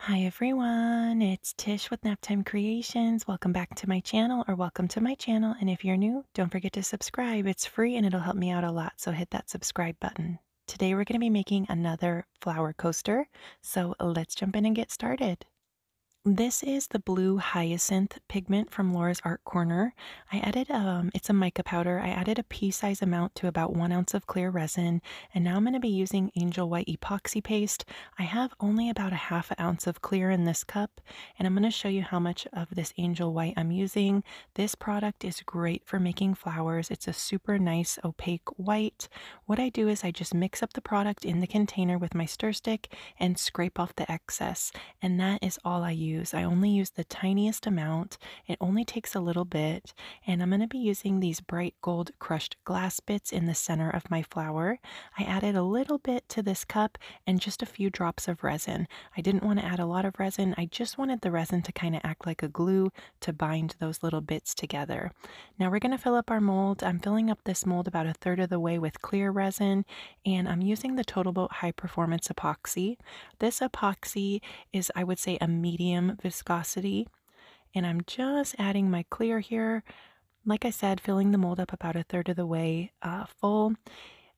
Hi everyone, it's Tish with Naptime Creations. Welcome back to my channel, or welcome to my channel. And if you're new, don't forget to subscribe. It's free and it'll help me out a lot, so hit that subscribe button. Today we're going to be making another flower coaster, so let's jump in and get started. This is the blue hyacinth pigment from Laura's Art Corner. I added, it's a mica powder. I added a pea-size amount to about 1 ounce of clear resin, and now I'm going to be using angel white epoxy paste. I have only about a half ounce of clear in this cup, and I'm going to show you how much of this angel white I'm using. This product is great for making flowers. It's a super nice opaque white. What I do is I just mix up the product in the container with my stir stick and scrape off the excess, and that is all I use. I only use the tiniest amount. It only takes a little bit, and I'm going to be using these bright gold crushed glass bits in the center of my flower. I added a little bit to this cup and just a few drops of resin. I didn't want to add a lot of resin. I just wanted the resin to kind of act like a glue to bind those little bits together. Now we're going to fill up our mold. I'm filling up this mold about a third of the way with clear resin, and I'm using the Total Boat High Performance Epoxy. This epoxy is, I would say, a medium viscosity, and I'm just adding my clear here. Like I said, filling the mold up about a third of the way full.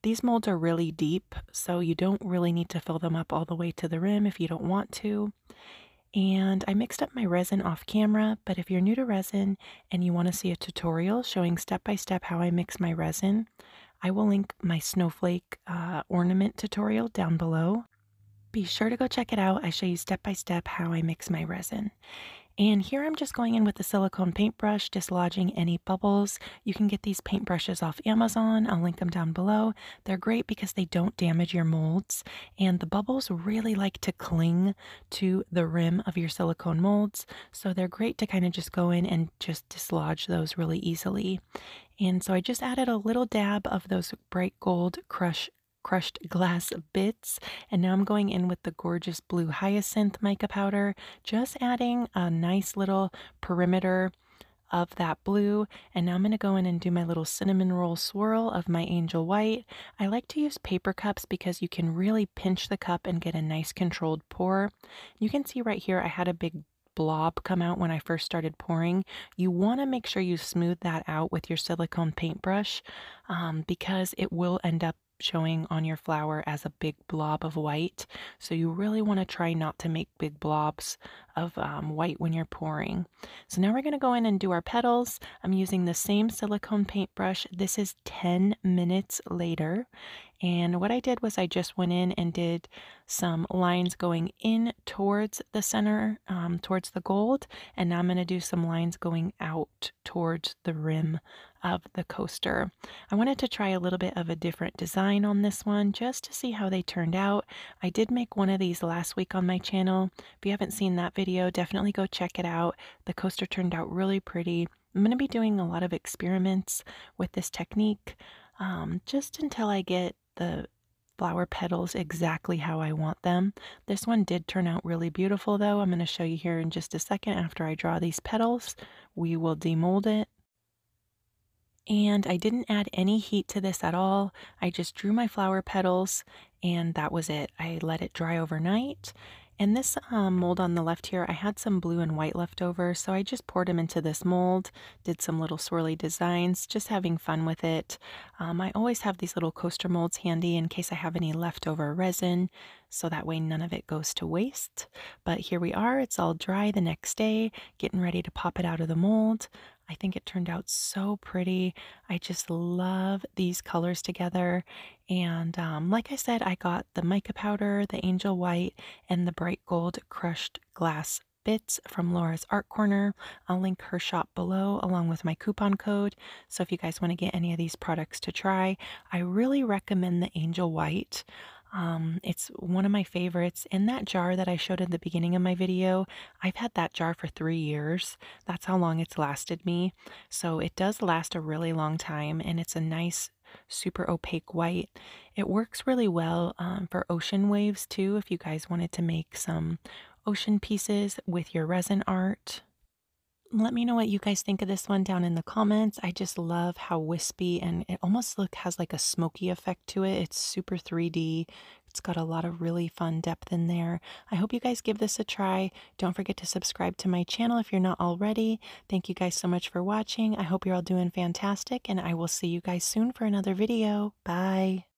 These molds are really deep, so you don't really need to fill them up all the way to the rim if you don't want to. And I mixed up my resin off camera, but if you're new to resin and you want to see a tutorial showing step by step how I mix my resin, I will link my snowflake ornament tutorial down below. Be sure to go check it out. I show you step by step how I mix my resin. And here I'm just going in with the silicone paintbrush, dislodging any bubbles. You can get these paintbrushes off Amazon. I'll link them down below. They're great because they don't damage your molds, and the bubbles really like to cling to the rim of your silicone molds, so they're great to kind of just go in and just dislodge those really easily. And so I just added a little dab of those bright gold crushed glass bits, and now I'm going in with the gorgeous blue hyacinth mica powder, just adding a nice little perimeter of that blue. And now I'm going to go in and do my little cinnamon roll swirl of my angel white. I like to use paper cups because you can really pinch the cup and get a nice controlled pour. You can see right here I had a big blob come out when I first started pouring. You want to make sure you smooth that out with your silicone paintbrush because it will end up showing on your flower as a big blob of white. So you really want to try not to make big blobs of white when you're pouring. So now we're going to go in and do our petals. I'm using the same silicone paintbrush. This is 10 minutes later. And what I did was I just went in and did some lines going in towards the center, towards the gold. And now I'm going to do some lines going out towards the rim of the coaster. I wanted to try a little bit of a different design on this one just to see how they turned out. I did make one of these last week on my channel. If you haven't seen that video, definitely go check it out. The coaster turned out really pretty. I'm going to be doing a lot of experiments with this technique just until I get the flower petals exactly how I want them. This one did turn out really beautiful though. I'm going to show you here in just a second. After I draw these petals, we will demold it. And I didn't add any heat to this at all. I just drew my flower petals and that was it. I let it dry overnight. And this mold on the left here, I had some blue and white left over, so I just poured them into this mold, did some little swirly designs, just having fun with it. I always have these little coaster molds handy in case I have any leftover resin, so that way none of it goes to waste. But here we are, it's all dry the next day, getting ready to pop it out of the mold. I think it turned out so pretty. I just love these colors together. And like I said, I got the mica powder, the angel white, and the bright gold crushed glass bits from Laura's Art Corner. I'll link her shop below along with my coupon code. So if you guys want to get any of these products to try, I really recommend the angel white. It's one of my favorites. In that jar that I showed at the beginning of my video, I've had that jar for 3 years. That's how long it's lasted me. So it does last a really long time, and it's a nice, super opaque white. It works really well for ocean waves too, if you guys wanted to make some ocean pieces with your resin art. Let me know what you guys think of this one down in the comments. I just love how wispy and it almost has like a smoky effect to it. It's super 3D. It's got a lot of really fun depth in there. I hope you guys give this a try. Don't forget to subscribe to my channel if you're not already. Thank you guys so much for watching. I hope you're all doing fantastic, and I will see you guys soon for another video. Bye.